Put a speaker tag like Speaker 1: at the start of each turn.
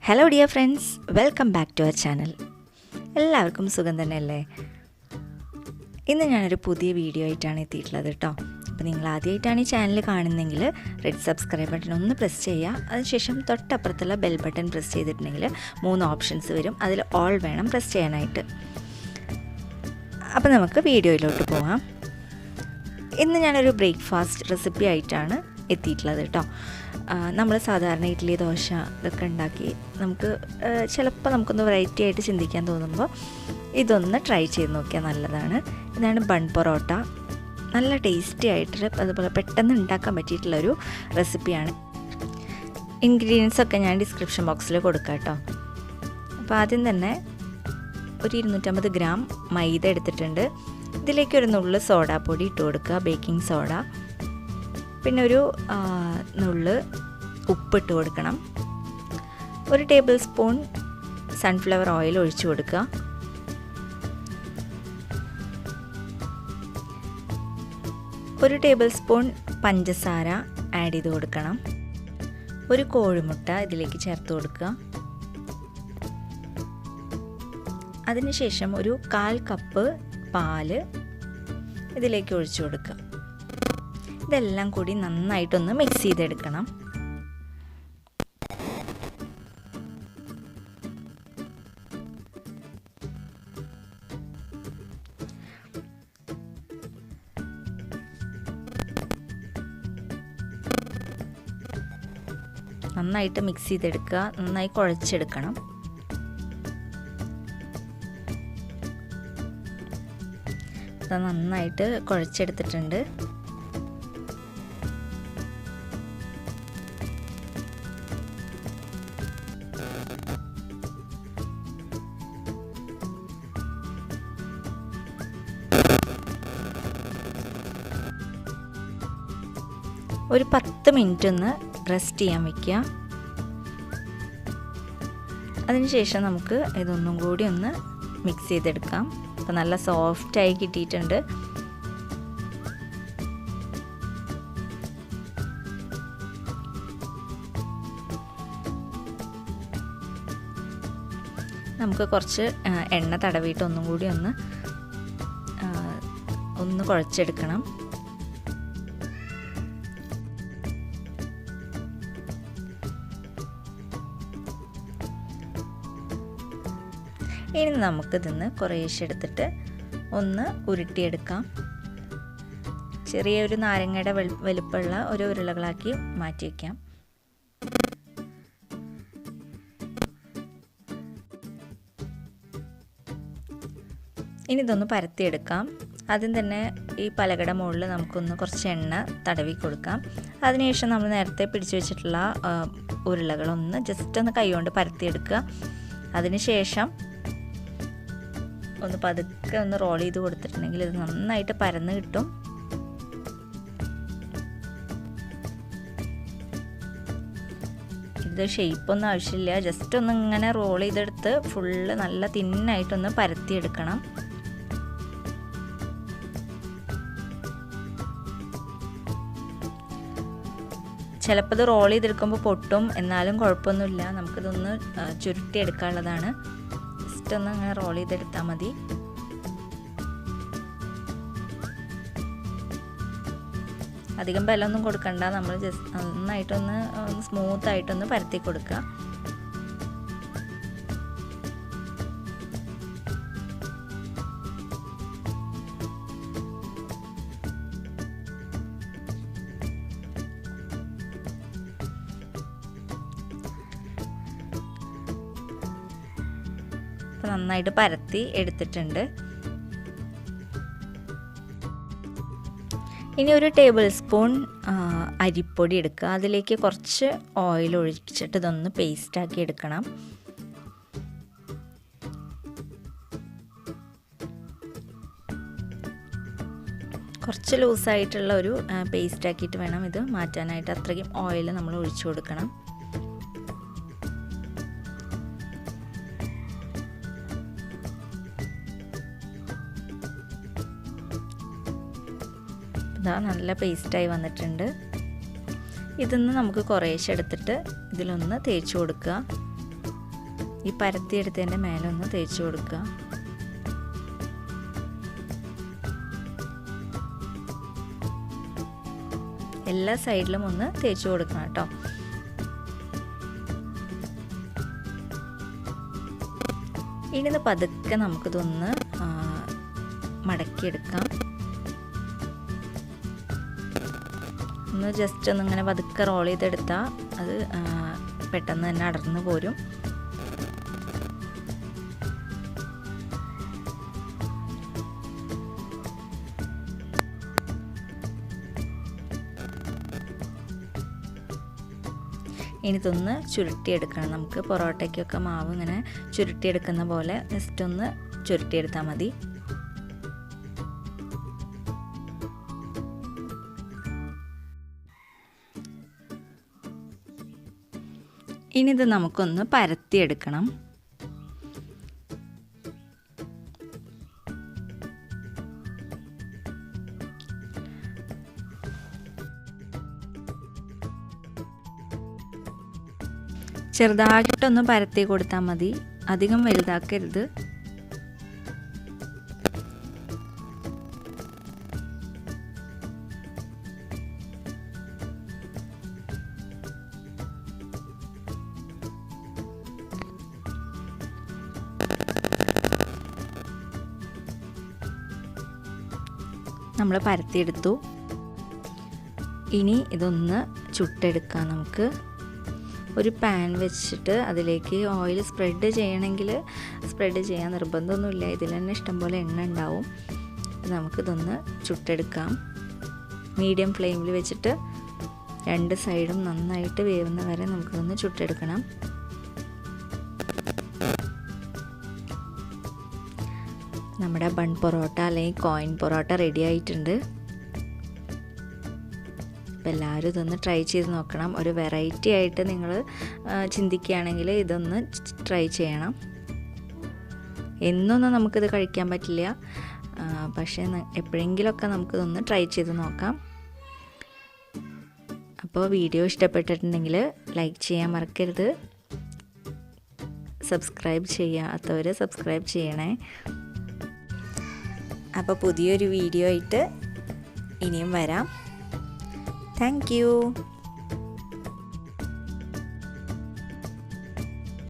Speaker 1: Hello dear friends, welcome back to our channel. എല്ലാവർക്കും സുഖം തന്നെയല്ലേ? ഇന്ന് ഞാനൊരു പുതിയ വീഡിയോ ആയിട്ടാണ് എത്തിയിട്ടുള്ളത് കേട്ടോ. അപ്പോൾ നിങ്ങൾ ആദ്യമായിട്ടാണ് ഈ ചാനൽ കാണുന്നതെങ്കിൽ റെഡ് സബ്സ്ക്രൈബ് ബട്ടൺ ഒന്ന് പ്രസ് ചെയ്യുക. അതിനുശേഷം തൊട്ടപ്പുറത്തുള്ള ബെൽ ബട്ടൺ പ്രസ് ചെയ്തിട്ടുണ്ടെങ്കിൽ 3 ഓപ്ഷൻസ് വരും. അതിൽ ഓൾ വേണം പ്രസ് ചെയ്യാനായിട്ട്. അപ്പോൾ നമുക്ക് വീഡിയോയിലോട്ട് പോകാം. ഇന്ന് ഞാനൊരു ബ്രേക്ക്ഫാസ്റ്റ് റെസിപ്പി ആയിട്ടാണ് എത്തിയിട്ടുള്ളത് കേട്ടോ. നമ്മൾ സാധാരണ ഇഡ്ഡലി ദോശ ഇതൊക്കെ ഉണ്ടാക്കി ചിലപ്പോൾ നമുക്കൊന്ന് വെറൈറ്റി ആയിട്ട് ചിന്തിക്കാൻ തോന്നുമ്പോൾ ഇതൊന്ന് ട്രൈ ചെയ്ത് നോക്കിയാൽ നല്ലതാണ്. ഇതാണ് ബൺ പൊറോട്ട. നല്ല ടേസ്റ്റി ആയിട്ട് അതുപോലെ പെട്ടെന്ന് ഉണ്ടാക്കാൻ പറ്റിയിട്ടുള്ളൊരു റെസിപ്പിയാണ്. ഇൻഗ്രീഡിയൻസ് ഒക്കെ ഞാൻ ഡിസ്ക്രിപ്ഷൻ ബോക്സിൽ കൊടുക്കാം കേട്ടോ. അപ്പോൾ ആദ്യം തന്നെ ഒരു 250 ഗ്രാം മൈദ എടുത്തിട്ടുണ്ട്. ഇതിലേക്ക് ഒരു നുള്ള് സോഡാപ്പൊടി ഇട്ട് കൊടുക്കുക, ബേക്കിംഗ് സോഡ. പിന്നെ ഒരു നുള്ള് ഉപ്പിട്ട് കൊടുക്കണം. 1 ടേബിൾ സ്പൂൺ സൺഫ്ലവർ ഓയിൽ ഒഴിച്ചു കൊടുക്കുക. ഒരു ടേബിൾ സ്പൂൺ പഞ്ചസാര ആഡ് ചെയ്ത് കൊടുക്കണം. ഒരു കോഴിമുട്ട ഇതിലേക്ക് ചേർത്ത് കൊടുക്കുക. അതിനുശേഷം ഒരു 1/4 കപ്പ് പാല് ഇതിലേക്ക് ഒഴിച്ചു കൊടുക്കുക. ഇതെല്ലാം കൂടി നന്നായിട്ടൊന്ന് മിക്സ് ചെയ്തെടുക്കണം. നന്നായിട്ട് മിക്സ് ചെയ്തെടുക്കുക, നന്നായി കുഴച്ചെടുക്കണം. അത് നന്നായിട്ട് കുഴച്ചെടുത്തിട്ടുണ്ട്. ഒരു 10 മിനിറ്റ് ഒന്ന് റെസ്റ്റ് ചെയ്യാൻ വയ്ക്കുക. അതിനുശേഷം നമുക്ക് ഇതൊന്നും കൂടി ഒന്ന് മിക്സ് ചെയ്തെടുക്കാം. അപ്പോൾ നല്ല സോഫ്റ്റായി കിട്ടിയിട്ടുണ്ട്. നമുക്ക് കുറച്ച് എണ്ണ തടവിയിട്ട് ഒന്നും കൂടി ഒന്ന് കുഴച്ചെടുക്കണം. ഇനി നമുക്കിതിന്ന് കുറേശ്ശെ എടുത്തിട്ട് ഒന്ന് ഉരുട്ടിയെടുക്കാം. ചെറിയൊരു നാരങ്ങയുടെ വലുപ്പമുള്ള ഒരു ഉരുളകളാക്കി മാറ്റി വയ്ക്കാം. ഇനി ഇതൊന്ന് പരത്തിയെടുക്കാം. ആദ്യം തന്നെ ഈ പലകയുടെ മുകളിൽ നമുക്കൊന്ന് കുറച്ച് എണ്ണ തടവി കൊടുക്കാം. അതിനുശേഷം നമ്മൾ നേരത്തെ പിടിച്ചു വെച്ചിട്ടുള്ള ഉരുളകളൊന്ന് ജസ്റ്റ് ഒന്ന് കൈകൊണ്ട് പരത്തിയെടുക്കുക. അതിനുശേഷം ഒന്ന് പതുക്കെ ഒന്ന് റോൾ ചെയ്ത് കൊടുത്തിട്ടുണ്ടെങ്കിൽ ഇത് നന്നായിട്ട് പരന്ന് കിട്ടും. ഇത് ഷേപ്പൊന്നും ആവശ്യമില്ല, ജസ്റ്റ് ഒന്ന് ഇങ്ങനെ റോൾ ചെയ്തെടുത്ത് ഫുള്ള് നല്ല തിന്നായിട്ടൊന്ന് പരത്തിയെടുക്കണം. ചിലപ്പോൾ ഇത് റോൾ ചെയ്തെടുക്കുമ്പോൾ പൊട്ടും, എന്നാലും കുഴപ്പമൊന്നുമില്ല. നമുക്കിതൊന്ന് ചുരുട്ടിയെടുക്കാനുള്ളതാണ്. ജസ്റ്റ് ഒന്ന് അങ്ങനെ റോൾ ചെയ്തെടുത്താൽ മതി. അധികം ബലമൊന്നും കൊടുക്കണ്ട, നമ്മൾ ജസ്റ്റ് നന്നായിട്ടൊന്ന് സ്മൂത്തായിട്ടൊന്ന് പരത്തി കൊടുക്കുക. നന്നായിട്ട് പരത്തി എടുത്തിട്ടുണ്ട്. ഇനി ഒരു ടേബിൾ സ്പൂൺ അരിപ്പൊടി എടുക്കുക. അതിലേക്ക് കുറച്ച് ഓയിൽ ഒഴിച്ചിട്ട് ഇതൊന്ന് പേസ്റ്റാക്കി എടുക്കണം. കുറച്ച് ലൂസായിട്ടുള്ള ഒരു പേസ്റ്റാക്കിയിട്ട് വേണം ഇത് മാറ്റാനായിട്ട്. അത്രയ്ക്കും ഓയിൽ നമ്മൾ ഒഴിച്ചു കൊടുക്കണം. ഇതാ നല്ല പേസ്റ്റായി വന്നിട്ടുണ്ട്. ഇതിന്ന് നമുക്ക് കുറേശ്ശെ എടുത്തിട്ട് ഇതിലൊന്ന് തേച്ച് കൊടുക്കുക. ഈ പരത്തിയെടുത്തതിൻ്റെ മേലെ ഒന്ന് തേച്ച് കൊടുക്കുക. എല്ലാ സൈഡിലും ഒന്ന് തേച്ച് കൊടുക്കണം കേട്ടോ. ഇനി പതുക്കെ നമുക്കിതൊന്ന് മടക്കിയെടുക്കാം. ഒന്ന് ജസ്റ്റ് ഒന്നിങ്ങനെ പതുക്കെ റോൾ ചെയ്തെടുത്താൽ അത് പെട്ടെന്ന് തന്നെ അടർന്നു പോരും. ഇനി ഇതൊന്ന് ചുരുട്ടിയെടുക്കണം. നമുക്ക് പൊറോട്ടയ്ക്കൊക്കെ മാവ് ഇങ്ങനെ ചുരുട്ടിയെടുക്കുന്ന പോലെ ജസ്റ്റ് ഒന്ന് ചുരുട്ടിയെടുത്താൽ മതി. ഇനി ഇത് നമുക്കൊന്ന് പരത്തിയെടുക്കണം. ചെറുതായിട്ടൊന്ന് പരത്തി കൊടുത്താൽ മതി, അധികം വലുതാക്കരുത്. നമ്മൾ പരത്തിയെടുത്തു. ഇനി ഇതൊന്ന് ചുട്ടെടുക്കാം. നമുക്ക് ഒരു പാൻ വെച്ചിട്ട് അതിലേക്ക് ഓയിൽ സ്പ്രെഡ് ചെയ്യണമെങ്കിൽ സ്പ്രെഡ് ചെയ്യാൻ നിർബന്ധമൊന്നുമില്ല. ഇതിൽ തന്നെ ഇഷ്ടംപോലെ എണ്ണ ഉണ്ടാവും. നമുക്കിതൊന്ന് ചുട്ടെടുക്കാം. മീഡിയം ഫ്ലെയിമിൽ വെച്ചിട്ട് രണ്ട് സൈഡും നന്നായിട്ട് വേവുന്ന വരെ നമുക്കിതൊന്ന് ചുട്ടെടുക്കണം. നമ്മുടെ ബൺ പൊറോട്ട അല്ലെങ്കിൽ കോയിൻ പൊറോട്ട റെഡി ആയിട്ടുണ്ട്. അപ്പോൾ എല്ലാവരും ഇതൊന്ന് ട്രൈ ചെയ്ത് നോക്കണം. ഒരു വെറൈറ്റി ആയിട്ട് നിങ്ങൾ ചിന്തിക്കുകയാണെങ്കിൽ ഇതൊന്ന് ട്രൈ ചെയ്യണം. എന്നൊന്നും നമുക്കിത് കഴിക്കാൻ പറ്റില്ല, പക്ഷേ എപ്പോഴെങ്കിലുമൊക്കെ നമുക്കിതൊന്ന് ട്രൈ ചെയ്ത് നോക്കാം. അപ്പോൾ വീഡിയോ ഇഷ്ടപ്പെട്ടിട്ടുണ്ടെങ്കിൽ ലൈക്ക് ചെയ്യാൻ മറക്കരുത്. സബ്സ്ക്രൈബ് ചെയ്യാത്തവർ സബ്സ്ക്രൈബ് ചെയ്യണേ. അപ്പോൾ പുതിയൊരു വീഡിയോ ആയിട്ട് ഇനിയും വരാം. Thank you.